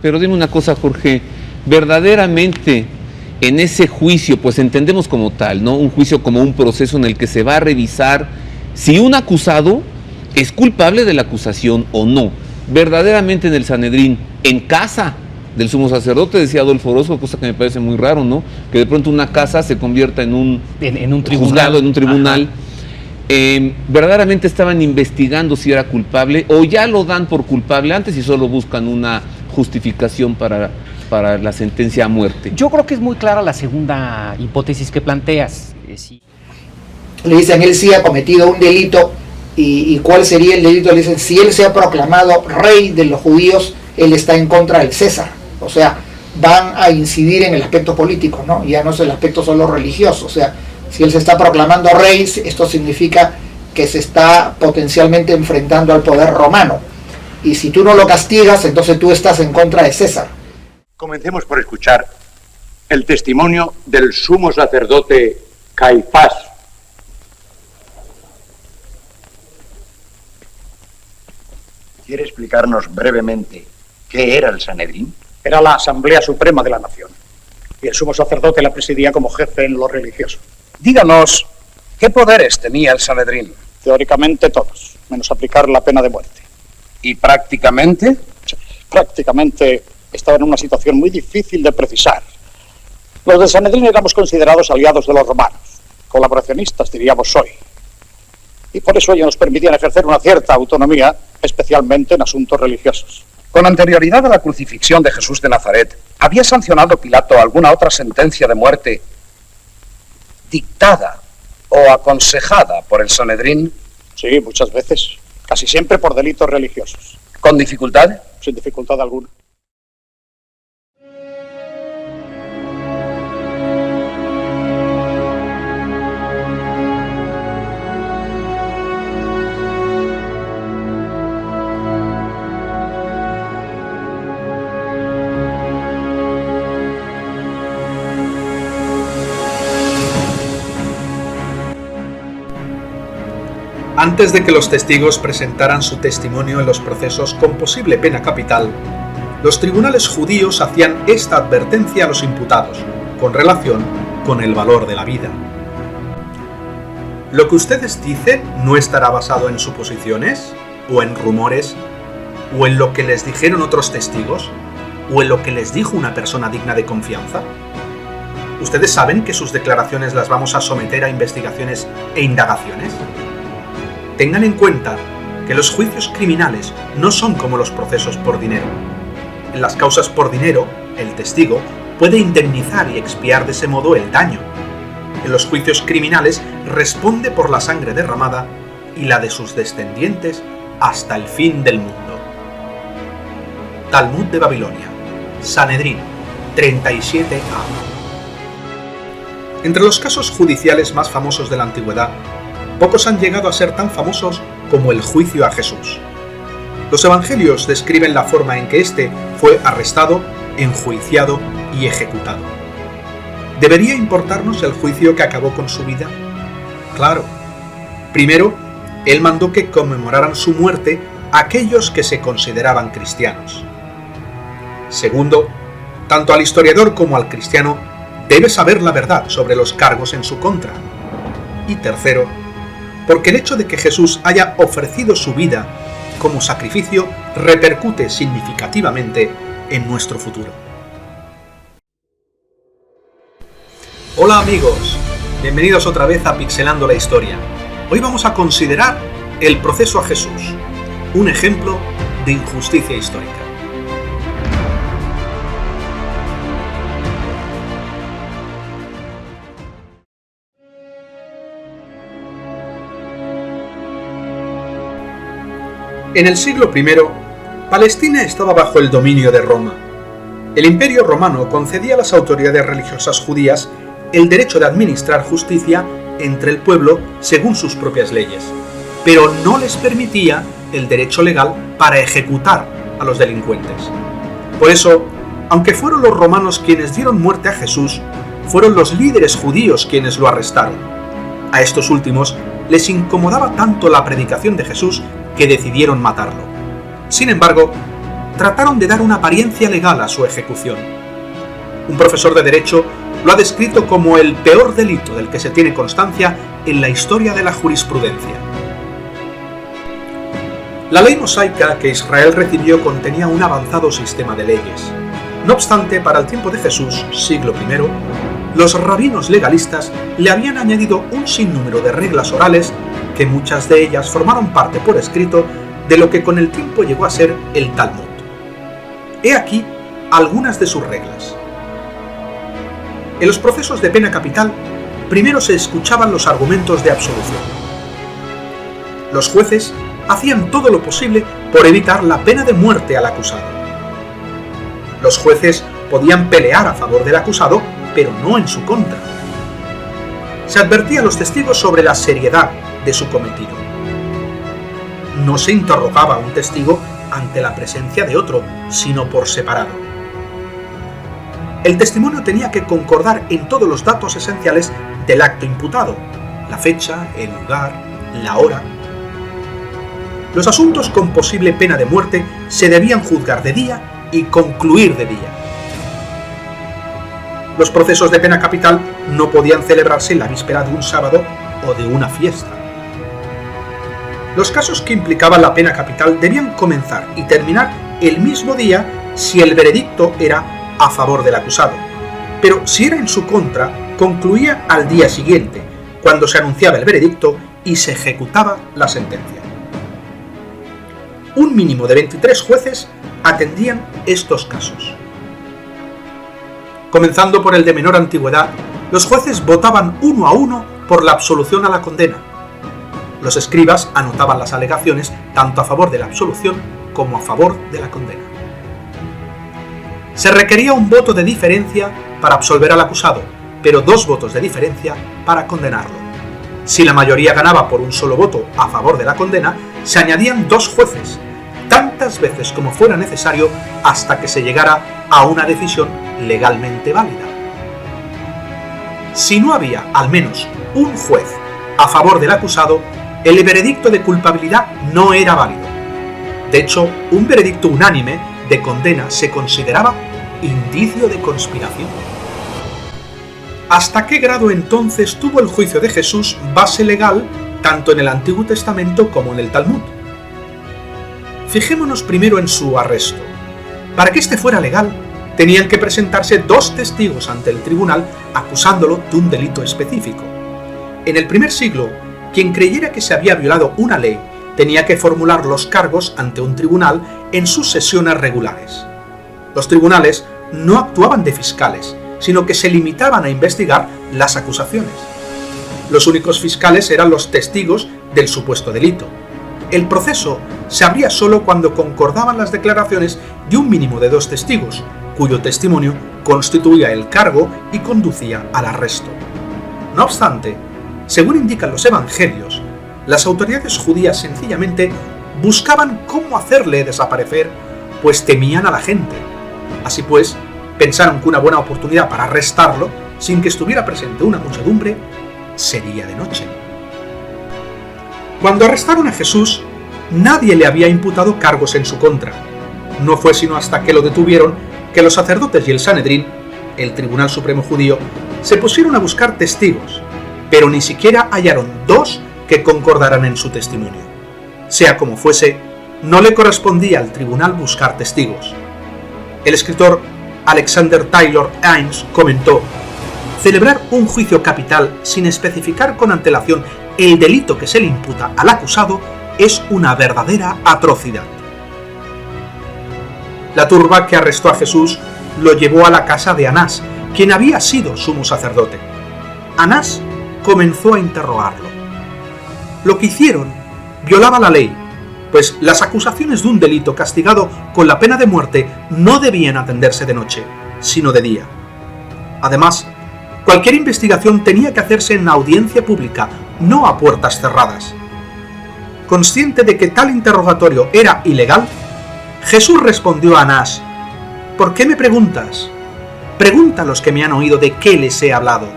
pero dime una cosa, Jorge, verdaderamente en ese juicio, pues entendemos como tal, ¿no? Un juicio como un proceso en el que se va a revisar si un acusado es culpable de la acusación o no. Verdaderamente en el Sanedrín, en casa del sumo sacerdote, decía Adolfo Orozco, cosa que me parece muy raro, ¿no? Que de pronto una casa se convierta en un tribunal. Juzgado, en un tribunal. Verdaderamente estaban investigando si era culpable o ya lo dan por culpable antes y solo buscan una justificación para la sentencia a muerte. Yo creo que es muy clara la segunda hipótesis que planteas. Sí. Le dicen, él sí ha cometido un delito. ¿Y cuál sería el delito? Le dicen, si él se ha proclamado rey de los judíos, él está en contra del César. O sea, van a incidir en el aspecto político, ¿no? Ya no es el aspecto solo religioso. O sea, si él se está proclamando rey, esto significa que se está potencialmente enfrentando al poder romano. Y si tú no lo castigas, entonces tú estás en contra de César. Comencemos por escuchar el testimonio del sumo sacerdote Caifás. ¿Quiere explicarnos brevemente qué era el Sanedrín? Era la Asamblea Suprema de la Nación, y el sumo sacerdote la presidía como jefe en lo religioso. Díganos, ¿qué poderes tenía el Sanedrín? Teóricamente todos, menos aplicar la pena de muerte. ¿Y prácticamente? Prácticamente estaba en una situación muy difícil de precisar. Los del Sanedrín éramos considerados aliados de los romanos, colaboracionistas diríamos hoy. Y por eso ellos nos permitían ejercer una cierta autonomía, especialmente en asuntos religiosos. Con anterioridad a la crucifixión de Jesús de Nazaret, ¿había sancionado Pilato alguna otra sentencia de muerte dictada o aconsejada por el Sanedrín? Sí, muchas veces. Casi siempre por delitos religiosos. ¿Con dificultad? Sin dificultad alguna. Antes de que los testigos presentaran su testimonio en los procesos con posible pena capital, los tribunales judíos hacían esta advertencia a los imputados, con relación con el valor de la vida. ¿Lo que ustedes dicen no estará basado en suposiciones, o en rumores, o en lo que les dijeron otros testigos, o en lo que les dijo una persona digna de confianza? ¿Ustedes saben que sus declaraciones las vamos a someter a investigaciones e indagaciones? Tengan en cuenta que los juicios criminales no son como los procesos por dinero. En las causas por dinero, el testigo puede indemnizar y expiar de ese modo el daño. En los juicios criminales responde por la sangre derramada y la de sus descendientes hasta el fin del mundo. Talmud de Babilonia, Sanedrín, 37a. Entre los casos judiciales más famosos de la antigüedad, pocos han llegado a ser tan famosos como el juicio a Jesús. Los evangelios describen la forma en que éste fue arrestado, enjuiciado y ejecutado. ¿Debería importarnos el juicio que acabó con su vida? Claro. Primero, él mandó que conmemoraran su muerte aquellos que se consideraban cristianos. Segundo, tanto al historiador como al cristiano debe saber la verdad sobre los cargos en su contra. Y tercero, porque el hecho de que Jesús haya ofrecido su vida como sacrificio repercute significativamente en nuestro futuro. Hola amigos, bienvenidos otra vez a Pixelando la Historia. Hoy vamos a considerar el proceso a Jesús, un ejemplo de injusticia histórica. En el siglo I, Palestina estaba bajo el dominio de Roma. El Imperio Romano concedía a las autoridades religiosas judías el derecho de administrar justicia entre el pueblo según sus propias leyes, pero no les permitía el derecho legal para ejecutar a los delincuentes. Por eso, aunque fueron los romanos quienes dieron muerte a Jesús, fueron los líderes judíos quienes lo arrestaron. A estos últimos les incomodaba tanto la predicación de Jesús que decidieron matarlo. Sin embargo, trataron de dar una apariencia legal a su ejecución. Un profesor de Derecho lo ha descrito como el peor delito del que se tiene constancia en la historia de la jurisprudencia. La ley mosaica que Israel recibió contenía un avanzado sistema de leyes. No obstante, para el tiempo de Jesús, siglo I, los rabinos legalistas le habían añadido un sinnúmero de reglas orales que muchas de ellas formaron parte por escrito de lo que con el tiempo llegó a ser el Talmud. He aquí algunas de sus reglas. En los procesos de pena capital, primero se escuchaban los argumentos de absolución. Los jueces hacían todo lo posible por evitar la pena de muerte al acusado. Los jueces podían pelear a favor del acusado, pero no en su contra. Se advertía a los testigos sobre la seriedad de su cometido. No se interrogaba a un testigo ante la presencia de otro, sino por separado. El testimonio tenía que concordar en todos los datos esenciales del acto imputado: la fecha, el lugar, la hora. Los asuntos con posible pena de muerte se debían juzgar de día y concluir de día. Los procesos de pena capital no podían celebrarse en la víspera de un sábado o de una fiesta. Los casos que implicaban la pena capital debían comenzar y terminar el mismo día si el veredicto era a favor del acusado, pero si era en su contra, concluía al día siguiente, cuando se anunciaba el veredicto y se ejecutaba la sentencia. Un mínimo de 23 jueces atendían estos casos. Comenzando por el de menor antigüedad, los jueces votaban uno a uno por la absolución a la condena. Los escribas anotaban las alegaciones tanto a favor de la absolución como a favor de la condena. Se requería un voto de diferencia para absolver al acusado, pero 2 votos de diferencia para condenarlo. Si la mayoría ganaba por un solo voto a favor de la condena, se añadían 2 jueces, tantas veces como fuera necesario hasta que se llegara a una decisión legalmente válida. Si no había al menos un juez a favor del acusado, el veredicto de culpabilidad no era válido. De hecho, un veredicto unánime de condena se consideraba indicio de conspiración. ¿Hasta qué grado entonces tuvo el juicio de Jesús base legal tanto en el Antiguo Testamento como en el Talmud? Fijémonos primero en su arresto. Para que este fuera legal, tenían que presentarse 2 testigos ante el tribunal acusándolo de un delito específico. En el primer siglo, quien creyera que se había violado una ley tenía que formular los cargos ante un tribunal en sus sesiones regulares. Los tribunales no actuaban de fiscales, sino que se limitaban a investigar las acusaciones. Los únicos fiscales eran los testigos del supuesto delito. El proceso se abría solo cuando concordaban las declaraciones de un mínimo de 2 testigos, cuyo testimonio constituía el cargo y conducía al arresto. No obstante, según indican los evangelios, las autoridades judías sencillamente buscaban cómo hacerle desaparecer, pues temían a la gente. Así pues, pensaron que una buena oportunidad para arrestarlo, sin que estuviera presente una muchedumbre, sería de noche. Cuando arrestaron a Jesús, nadie le había imputado cargos en su contra. No fue sino hasta que lo detuvieron que los sacerdotes y el Sanedrín, el Tribunal Supremo Judío, se pusieron a buscar testigos, pero ni siquiera hallaron 2 que concordaran en su testimonio. Sea como fuese, no le correspondía al tribunal buscar testigos. El escritor Alexander Taylor Ames comentó: celebrar un juicio capital sin especificar con antelación el delito que se le imputa al acusado es una verdadera atrocidad. La turba que arrestó a Jesús lo llevó a la casa de Anás, quien había sido sumo sacerdote. Anás comenzó a interrogarlo. Lo que hicieron violaba la ley, pues las acusaciones de un delito castigado con la pena de muerte no debían atenderse de noche, sino de día. Además, cualquier investigación tenía que hacerse en audiencia pública, no a puertas cerradas. Consciente de que tal interrogatorio era ilegal, Jesús respondió a Anás: ¿por qué me preguntas? Pregunta a los que me han oído de qué les he hablado.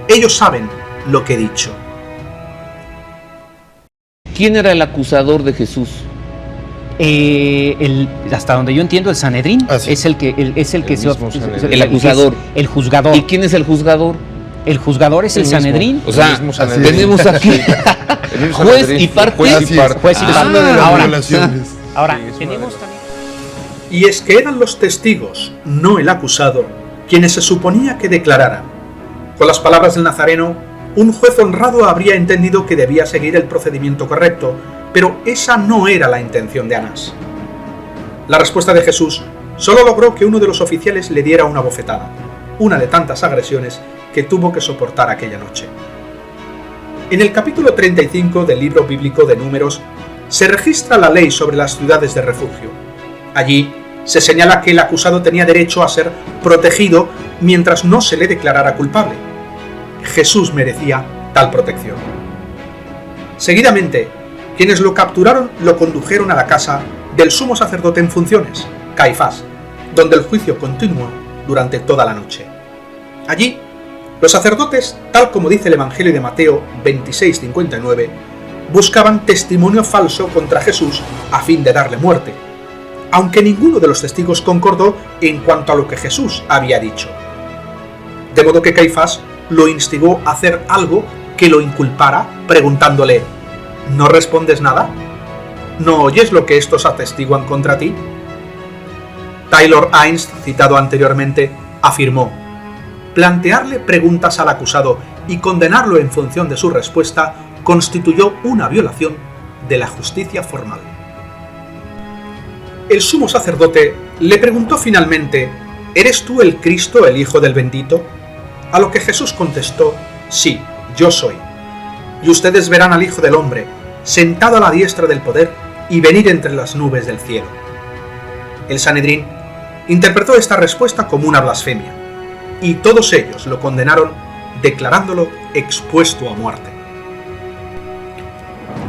Ellos saben lo que he dicho. ¿Quién era el acusador de Jesús? Hasta donde yo entiendo, el Sanedrín es el que El acusador. El juzgador. ¿Y quién es el juzgador? El juzgador es el Sanedrín. O sea, tenemos aquí juez y parte. Juez y parte. Ahora, Sí, tenemos también... Y es que eran los testigos, no el acusado, quienes se suponía que declararan. Con las palabras del Nazareno, un juez honrado habría entendido que debía seguir el procedimiento correcto, pero esa no era la intención de Anás. La respuesta de Jesús solo logró que uno de los oficiales le diera una bofetada, una de tantas agresiones que tuvo que soportar aquella noche. En el capítulo 35 del libro bíblico de Números se registra la ley sobre las ciudades de refugio. Allí se señala que el acusado tenía derecho a ser protegido mientras no se le declarara culpable. Jesús merecía tal protección. Seguidamente, quienes lo capturaron lo condujeron a la casa del sumo sacerdote en funciones, Caifás, donde el juicio continuó durante toda la noche. Allí, los sacerdotes, tal como dice el Evangelio de Mateo 26:59, buscaban testimonio falso contra Jesús a fin de darle muerte, aunque ninguno de los testigos concordó en cuanto a lo que Jesús había dicho. De modo que Caifás lo instigó a hacer algo que lo inculpara, preguntándole: ¿no respondes nada? ¿No oyes lo que estos atestiguan contra ti? Taylor Hines, citado anteriormente, afirmó: plantearle preguntas al acusado y condenarlo en función de su respuesta constituyó una violación de la justicia formal. El sumo sacerdote le preguntó finalmente: ¿eres tú el Cristo, el Hijo del Bendito? A lo que Jesús contestó: sí, yo soy. Y ustedes verán al Hijo del Hombre sentado a la diestra del poder y venir entre las nubes del cielo. El Sanedrín interpretó esta respuesta como una blasfemia, y todos ellos lo condenaron declarándolo expuesto a muerte.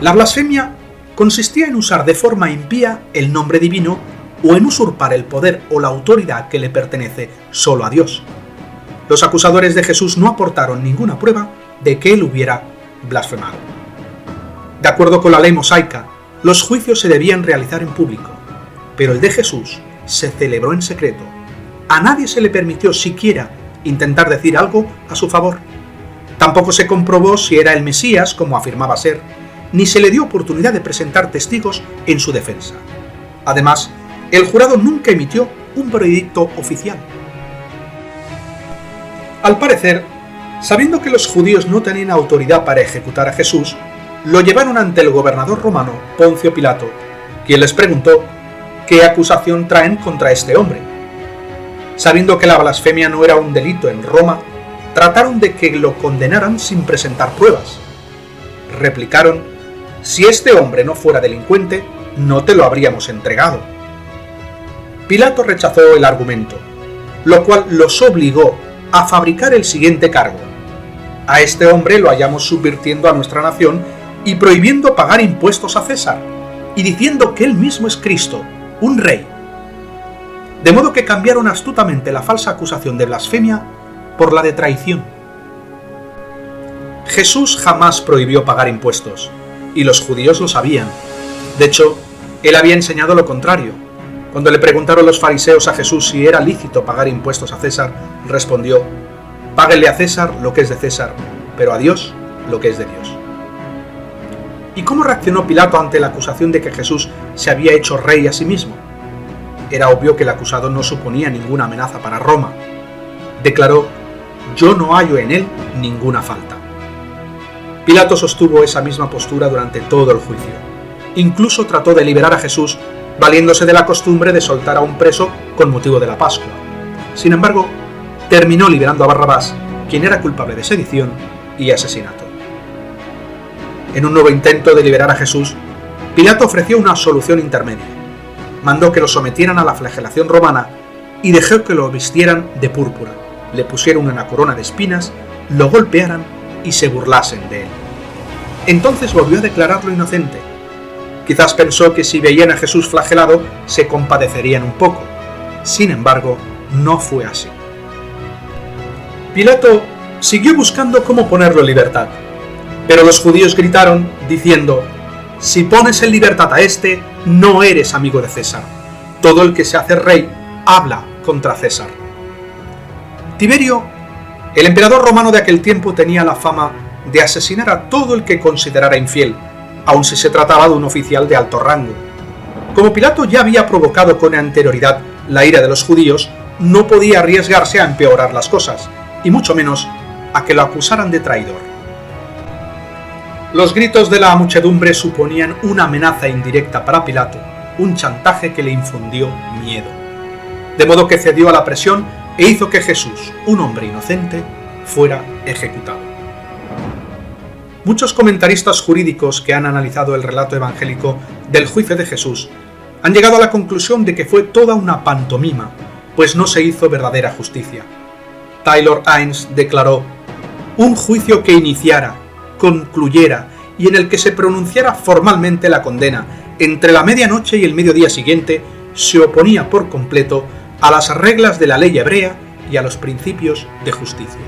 La blasfemia consistía en usar de forma impía el nombre divino o en usurpar el poder o la autoridad que le pertenece solo a Dios. Los acusadores de Jesús no aportaron ninguna prueba de que él hubiera blasfemado. De acuerdo con la ley mosaica, los juicios se debían realizar en público, pero el de Jesús se celebró en secreto. A nadie se le permitió siquiera intentar decir algo a su favor. Tampoco se comprobó si era el Mesías, como afirmaba ser, ni se le dio oportunidad de presentar testigos en su defensa. Además, el jurado nunca emitió un veredicto oficial. Al parecer, sabiendo que los judíos no tenían autoridad para ejecutar a Jesús, lo llevaron ante el gobernador romano, Poncio Pilato, quien les preguntó qué acusación traen contra este hombre. Sabiendo que la blasfemia no era un delito en Roma, trataron de que lo condenaran sin presentar pruebas. Replicaron: si este hombre no fuera delincuente, no te lo habríamos entregado. Pilato rechazó el argumento, lo cual los obligó a fabricar el siguiente cargo: a este hombre lo hallamos subvirtiendo a nuestra nación y prohibiendo pagar impuestos a César, y diciendo que él mismo es Cristo, un rey. De modo que cambiaron astutamente la falsa acusación de blasfemia por la de traición. Jesús jamás prohibió pagar impuestos, y los judíos lo sabían. De hecho, él había enseñado lo contrario. Cuando le preguntaron los fariseos a Jesús si era lícito pagar impuestos a César, respondió: páguenle a César lo que es de César, pero a Dios lo que es de Dios. ¿Y cómo reaccionó Pilato ante la acusación de que Jesús se había hecho rey a sí mismo? Era obvio que el acusado no suponía ninguna amenaza para Roma. Declaró: yo no hallo en él ninguna falta. Pilato sostuvo esa misma postura durante todo el juicio. Incluso trató de liberar a Jesús valiéndose de la costumbre de soltar a un preso con motivo de la Pascua. Sin embargo, terminó liberando a Barrabás, quien era culpable de sedición y asesinato. En un nuevo intento de liberar a Jesús, Pilato ofreció una solución intermedia. Mandó que lo sometieran a la flagelación romana y dejó que lo vistieran de púrpura, le pusieron una corona de espinas, lo golpearan y se burlasen de él. Entonces volvió a declararlo inocente. Quizás pensó que si veían a Jesús flagelado, se compadecerían un poco. Sin embargo, no fue así. Pilato siguió buscando cómo ponerlo en libertad, pero los judíos gritaron diciendo: si pones en libertad a este, no eres amigo de César. Todo el que se hace rey habla contra César. Tiberio, el emperador romano de aquel tiempo, tenía la fama de asesinar a todo el que considerara infiel, aun si se trataba de un oficial de alto rango. Como Pilato ya había provocado con anterioridad la ira de los judíos, no podía arriesgarse a empeorar las cosas, y mucho menos a que lo acusaran de traidor. Los gritos de la muchedumbre suponían una amenaza indirecta para Pilato, un chantaje que le infundió miedo. De modo que cedió a la presión e hizo que Jesús, un hombre inocente, fuera ejecutado. Muchos comentaristas jurídicos que han analizado el relato evangélico del juicio de Jesús han llegado a la conclusión de que fue toda una pantomima, pues no se hizo verdadera justicia. Taylor Haynes declaró: un juicio que iniciara, concluyera y en el que se pronunciara formalmente la condena entre la medianoche y el mediodía siguiente se oponía por completo a las reglas de la ley hebrea y a los principios de justicia.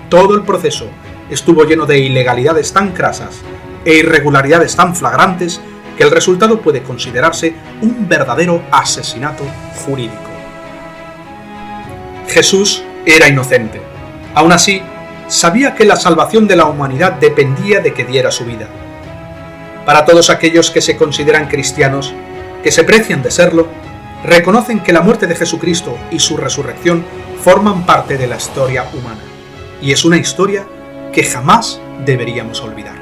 Todo el proceso estuvo lleno de ilegalidades tan crasas e irregularidades tan flagrantes que el resultado puede considerarse un verdadero asesinato jurídico. Jesús era inocente. Aún así, sabía que la salvación de la humanidad dependía de que diera su vida. Para todos aquellos que se consideran cristianos, que se precian de serlo, reconocen que la muerte de Jesucristo y su resurrección forman parte de la historia humana, y es una historia que jamás deberíamos olvidar.